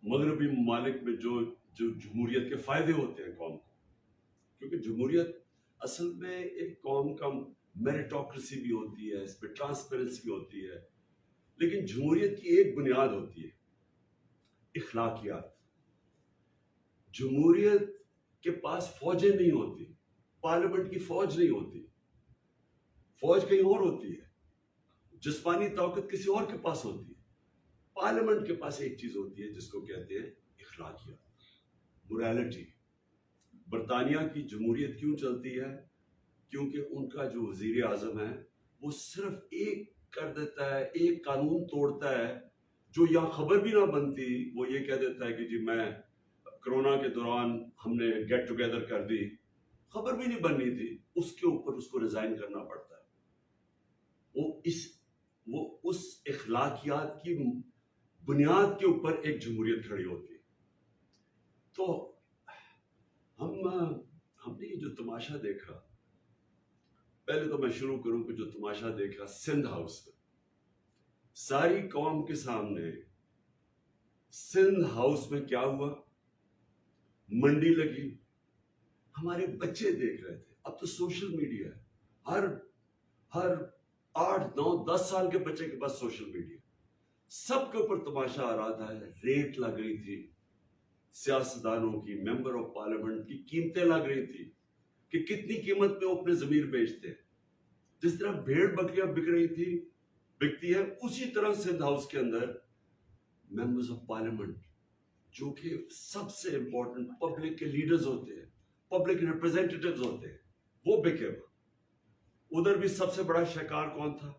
مغربی ممالک میں جو جمہوریت کے فائدے ہوتے ہیں قوم کو، کیونکہ جمہوریت اصل میں ایک قوم کا میریٹوکریسی بھی ہوتی ہے، اس پہ ٹرانسپیرنسی ہوتی ہے، لیکن جمہوریت کی ایک بنیاد ہوتی ہے اخلاقیات. جمہوریت کے پاس فوجیں نہیں ہوتی، پارلیمنٹ کی فوج نہیں ہوتی، فوج کہیں اور ہوتی ہے، جسمانی طاقت کسی اور کے پاس ہوتی ہے. پارلیمنٹ کے پاس ایک چیز ہوتی ہے جس کو کہتے ہیں اخلاقیات، موریلٹی. برطانیہ کی جمہوریت کیوں چلتی ہے؟ کیونکہ ان کا جو وزیر اعظم ہے وہ صرف ایک کر دیتا ہے، ایک قانون توڑتا ہے جو یہاں خبر بھی نہ بنتی. وہ یہ کہہ دیتا ہے کہ جی میں کرونا کے دوران ہم نے گیٹ ٹوگیدر کر دی، خبر بھی نہیں بننی تھی، اس کے اوپر اس کو ریزائن کرنا پڑتا ہے. وہ اس اخلاقیات کی بنیاد کے اوپر ایک جمہوریت کھڑی ہوتی ہے. تو ہم نے یہ جو تماشا دیکھا، پہلے تو میں شروع کروں کہ جو تماشا دیکھا سندھ ہاؤس میں، ساری قوم کے سامنے سندھ ہاؤس میں کیا ہوا، منڈی لگی، ہمارے بچے دیکھ رہے تھے. اب تو سوشل میڈیا ہے، ہر 8 9 10 سال کے بچے کے پاس سوشل میڈیا، سب کے اوپر تماشا آ رہا تھا. ریٹ لگ رہی تھی سیاستدانوں کی، ممبر آف پارلیمنٹ کی قیمتیں لگ رہی تھی کہ کتنی قیمت پہ وہ اپنے ضمیر بیچتے ہیں. جس طرح بھیڑ بکریاں بک رہی تھی، بکتی ہے، اسی طرح سندھ ہاؤس کے اندر ممبرز آف پارلیمنٹ جو کہ سب سے امپورٹنٹ پبلک کے لیڈرز ہوتے ہیں، پبلک ریپرزینٹیٹیوز ہوتے ہیں، وہ بکے ہوئے. ادھر بھی سب سے بڑا شکار کون تھا؟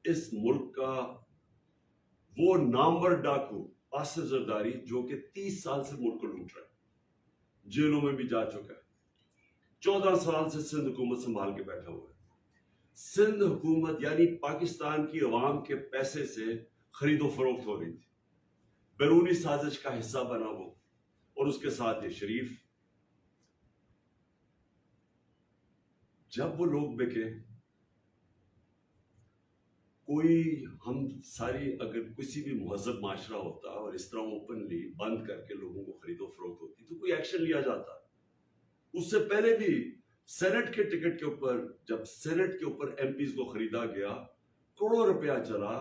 اس ملک کا وہ نامور ڈاکو آصف زرداری، جو کہ 30 سال سے ملک کو لوٹ رہا ہے، جیلوں میں بھی جا چکا ہے، 14 سال سے سندھ حکومت سنبھال کے بیٹھا ہوا ہے. سندھ حکومت یعنی پاکستان کی عوام کے پیسے سے خرید و فروخت ہو رہی تھی، بیرونی سازش کا حصہ بنا وہ، اور اس کے ساتھ یہ شریف. جب وہ لوگ بکے، ہم ساری اگر کسی بھی مہذب معاشرہ ہوتا اور اس طرح اوپنلی بند کر کے لوگوں کو خرید و فروخت ہوتی تو کوئی ایکشن لیا جاتا. اس سے پہلے بھی سینٹ کے ٹکٹ کے اوپر، جب سینٹ کے اوپر ایم پیز کو خریدا گیا، کروڑوں روپیہ چلا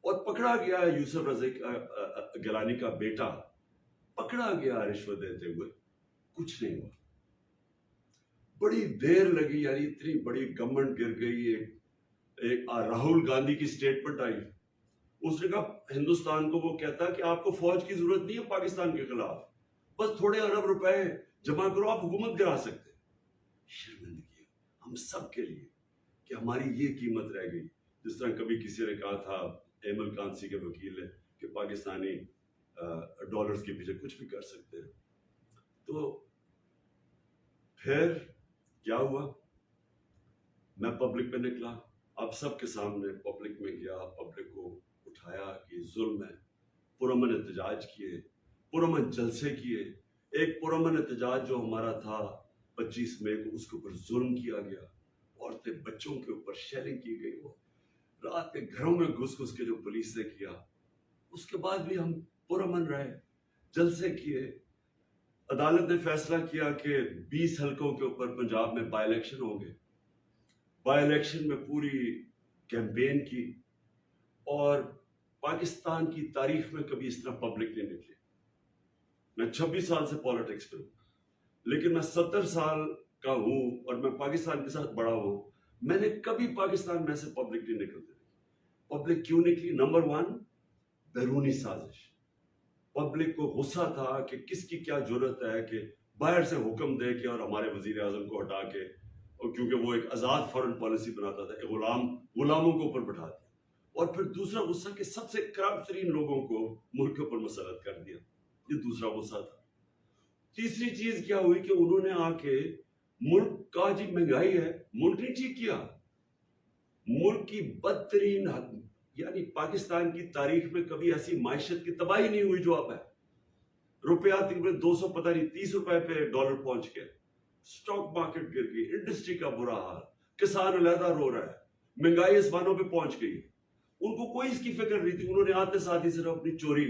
اور پکڑا گیا. یوسف رضا گیلانی کا بیٹا پکڑا گیا رشوت دیتے ہوئے، کچھ نہیں ہوا. بڑی دیر لگی، یعنی اتنی بڑی گورنمنٹ گر گئی. ایک راہل گاندھی کی سٹیٹمنٹ آئی، اس نے کہا ہندوستان کو، وہ کہتا کہ آپ کو فوج کی ضرورت نہیں ہے پاکستان کے خلاف، بس تھوڑے ارب روپے جمع کرو، آپ حکومت گرا سکتے. شرمندگی ہم سب کے لیے کہ ہماری یہ قیمت رہ گئی. جس طرح کبھی کسی نے کہا تھا، ایمل کانسی کے وکیل نے، کہ پاکستانی ڈالرز کے پیچھے کچھ بھی کر سکتے ہیں. تو پھر کیا ہوا؟ میں پبلک پہ نکلا، آپ سب کے سامنے پبلک میں گیا، پبلک کو اٹھایا کہ ظلم ہے، پرامن احتجاج کیے، پرامن جلسے کیے. ایک پرامن احتجاج جو ہمارا تھا 25 مئی کو، اس کے اوپر ظلم کیا گیا، عورتیں بچوں کے اوپر شیلنگ کی گئی، وہ رات کے گھروں میں گھس گھس کے جو پولیس نے کیا. اس کے بعد بھی ہم پرامن رہے، جلسے کیے. عدالت نے فیصلہ کیا کہ 20 حلقوں کے اوپر پنجاب میں بائی الیکشن ہوں گے. بائی الیکشن میں پوری کیمپین کی، اور پاکستان کی تاریخ میں کبھی اس طرح پبلک نہیں نکلی. میں 26 سال سے پالیٹکس میں ہوں، لیکن میں 70 سال کا ہوں اور میں پاکستان کے ساتھ بڑا ہوں. میں نے کبھی پاکستان میں سے پبلک نہیں نکلتے. پبلک کیوں نکلی؟ نمبر 1، بیرونی سازش. پبلک کو غصہ تھا کہ کس کی کیا جرت ہے کہ باہر سے حکم دے کے اور ہمارے وزیر اعظم کو ہٹا کے، اور کیونکہ وہ ایک آزاد فورن پالیسی بناتا تھا کہ غلاموں کو اوپر بٹھا دیا. اور پھر دوسرا غصہ کہ سب سے کرپٹ ترین لوگوں کو ملک کے اوپر مسلط کر دیا. یہ دوسرا غصہ تھا. تیسری چیز کیا ہوئی کہ انہوں نے آ کے ملک کا جی مہنگائی ہے، ملک نہیں ٹھیک کیا. ملک کی بدترین، یعنی پاکستان کی تاریخ میں کبھی ایسی معیشت کی تباہی نہیں ہوئی جو اب ہے. روپیہ تقریباً 200 پتہ نہیں 30 روپے پہ ڈالر پہنچ گئے. سٹاک مارکیٹ گر گئی، انڈسٹری کا برا حال، کسان علیحدہ رو رہا ہے، مہنگائی آسمانوں پہ پہنچ گئی. ان کو کوئی اس کی فکر نہیں تھی. انہوں نے آتے ساتھ ہی صرف اپنی چوری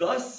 10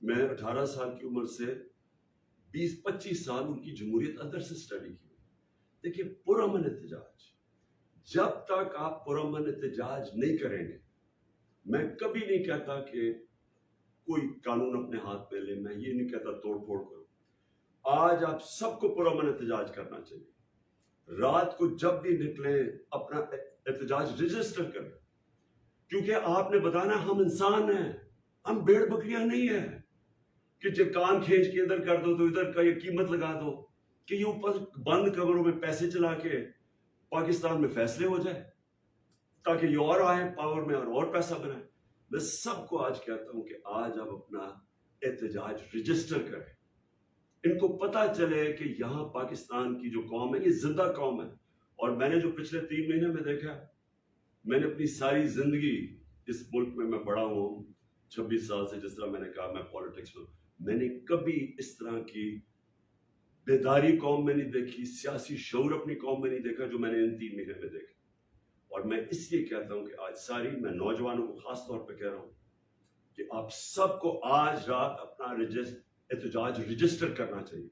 میں 18 سال کی عمر سے 20-25 سال ان کی جمہوریت اندر سے اسٹڈی کی. دیکھیے پرامن احتجاج، جب تک آپ پرامن احتجاج نہیں کریں گے، میں کبھی نہیں کہتا کہ کوئی قانون اپنے ہاتھ میں لے، میں یہ نہیں کہتا توڑ پھوڑ کرو. آج آپ سب کو پرامن احتجاج کرنا چاہیے. رات کو جب بھی نکلے اپنا احتجاج رجسٹر کریں، کیونکہ آپ نے بتانا ہم انسان ہیں، ہم بھیڑ بکریاں نہیں ہیں کہ جب کان کھینچ کے ادھر کر دو تو ادھر کا یہ قیمت لگا دو کہ یہ اوپر بند کمروں میں پیسے چلا کے پاکستان میں فیصلے ہو جائے تاکہ یہ اور آئے پاور میں اور پیسہ بنائے. میں سب کو آج کہتا ہوں کہ آج آپ اپنا احتجاج رجسٹر کریں. ان کو پتا چلے کہ یہاں پاکستان کی جو قوم ہے یہ زندہ قوم ہے. اور میں نے جو پچھلے 3 مہینے میں دیکھا، میں نے اپنی ساری زندگی اس ملک میں بڑا ہوں 26 سال سے، جس طرح میں نے کہا میں پالیٹکس میں نے کبھی اس طرح کی بیداری قوم میں نہیں دیکھی، سیاسی شعور اپنی قوم میں نہیں دیکھا جو میں نے ان 3 مہینے میں دیکھا. اور میں اس لیے کہتا ہوں کہ آج ساری میں نوجوانوں کو خاص طور پہ کہہ رہا ہوں کہ آپ سب کو آج رات اپنا احتجاج رجسٹر کرنا چاہیے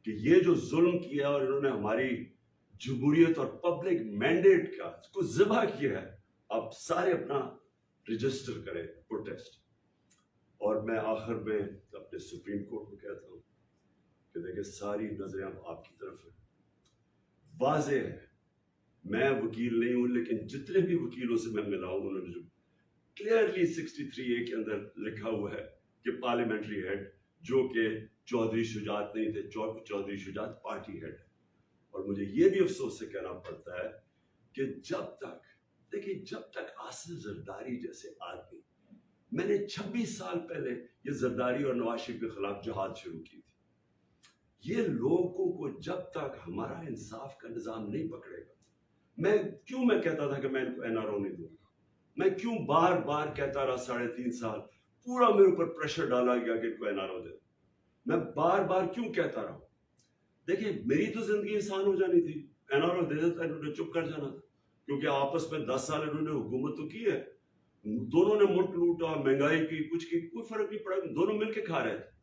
کہ یہ جو ظلم کیا اور انہوں نے ہماری جمہوریت اور پبلک مینڈیٹ کا کو ذبح کیا ہے، آپ سارے اپنا رجسٹر کریں پروٹیسٹ. اور میں آخر میں اپنے سپریم کورٹ کو کہتا ہوں کہ دیکھیں ساری نظریں آپ کی طرف ہیں. واضح ہے، میں وکیل نہیں ہوں لیکن جتنے بھی وکیلوں سے میں ملا ہوں انہوں نے جو کلیئرلی 63A کے اندر لکھا ہوا ہے کہ پارلیمنٹری ہیڈ جو کہ چودھری شجاعت نہیں تھے، چودھری شجاعت پارٹی ہیڈ ہے. اور مجھے یہ بھی افسوس سے کہنا پڑتا ہے کہ جب تک آصف زرداری جیسے آدمی، میں نے 26 سال پہلے یہ زرداری اور نواز شریف کے خلاف جہاد شروع کی تھی. یہ لوگوں کو جب تک ہمارا انصاف کا نظام نہیں پکڑے گا، میں کہتا تھا کہ میں ان کو NRO نہیں دوں گا. میں کیوں بار بار کہتا رہا 3.5 سال پورا میرے اوپر پریشر ڈالا گیا کہ ان کو NRO دے. میں بار بار کیوں کہتا رہا ہوں؟ دیکھیں میری تو زندگی آسان ہو جانی تھی، NRO دے دیتا انہوں نے چپ کر جانا تھا، کیونکہ آپس میں 10 سال انہوں نے حکومت تو کی ہے، دونوں نے ملک لوٹا، مہنگائی کی، کچھ کی، کوئی فرق نہیں پڑا، دونوں مل کے کھا رہے تھے.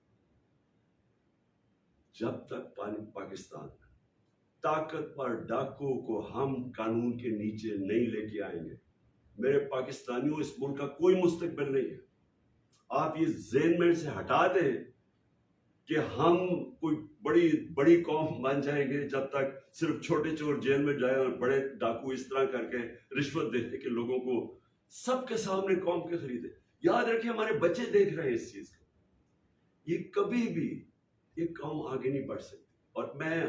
جب تک پاکستان میں طاقتور ڈاکو کو ہم قانون کے نیچے نہیں لے کے آئیں گے، میرے پاکستانیوں اس ملک کا کوئی مستقبل نہیں ہے. آپ یہ ذہن میں سے ہٹا دیں کہ ہم کوئی بڑی قوم بن جائیں گے جب تک صرف چھوٹے چور جیل میں جائیں اور بڑے ڈاکو اس طرح کر کے رشوت دیتے کہ لوگوں کو سب کے سامنے قوم کے خریدے. یاد رکھیں ہمارے بچے دیکھ رہے ہیں اس چیز کو. یہ کبھی بھی یہ قوم آگے نہیں بڑھ سکتی. اور میں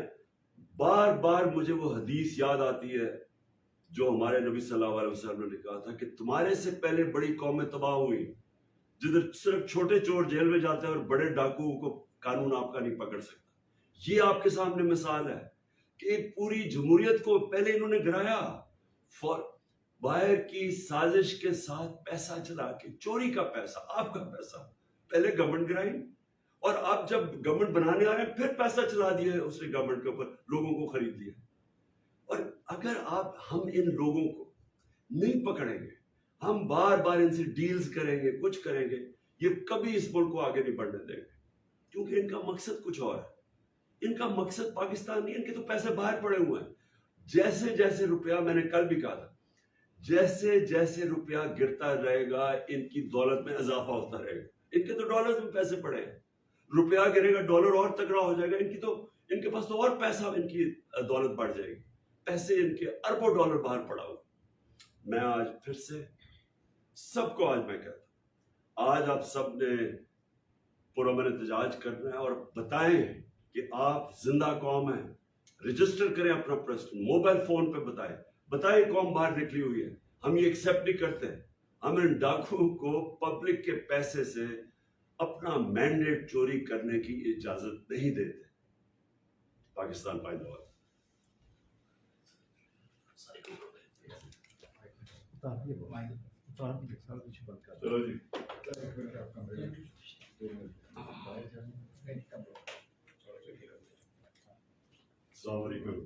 بار بار مجھے وہ حدیث یاد آتی ہے جو ہمارے نبی صلی اللہ علیہ وسلم نے کہا تھا کہ تمہارے سے پہلے بڑی قومیں تباہ ہوئی، جدھر صرف چھوٹے چور جیل میں جاتے ہیں اور بڑے ڈاکو کو قانون آپ کا نہیں پکڑ سکتا. یہ آپ کے سامنے مثال ہے کہ پوری جمہوریت کو پہلے انہوں نے گرایا، باہر کی سازش کے ساتھ پیسہ چلا کے، چوری کا پیسہ، آپ کا پیسہ، پہلے گورنمنٹ گرائی اور آپ جب گورنمنٹ بنانے آئے پھر پیسہ چلا دیا ہے اس نے گورنمنٹ کے اوپر، لوگوں کو خرید لیا. اور اگر ہم ان لوگوں کو نہیں پکڑیں گے، ہم بار بار ان سے ڈیلز کریں گے، کچھ کریں گے، یہ کبھی اس ملک کو آگے نہیں بڑھنے دیں گے. کیونکہ ان کا مقصد کچھ اور ہے. ان کا مقصد پاکستان نہیں، ان کے تو پیسے باہر پڑے ہوئے ہیں. جیسے جیسے روپیہ، میں نے کل بھی کہا تھا، جیسے جیسے روپیہ گرتا رہے گا ان کی دولت میں اضافہ ہوتا رہے گا. ان کے تو ڈالر میں پیسے پڑے ہیں، روپیہ گرے گا ڈالر اور تگڑا ہو جائے گا، ان کے پاس تو اور پیسہ، ان کی دولت بڑھ جائے گی. پیسے ان کے اربوں ڈالر باہر پڑا ہوا. میں آج پھر سے سب کو میں کہتا ہوں، آج آپ سب نے پرامن احتجاج کرنا ہے اور بتائیں کہ آپ زندہ قوم ہیں. رجسٹر کریں اپنا پرسٹ، موبائل فون پہ بتائیں قوم باہر نکلی ہوئی ہے. ہم یہ ایکسیپٹ نہیں کرتے. ہم ان ڈاکوؤں کو پبلک کے پیسے سے اپنا مینڈیٹ چوری کرنے کی اجازت نہیں دیتے. پاکستان پائندہ باد. چلو جی، السلام علیکم.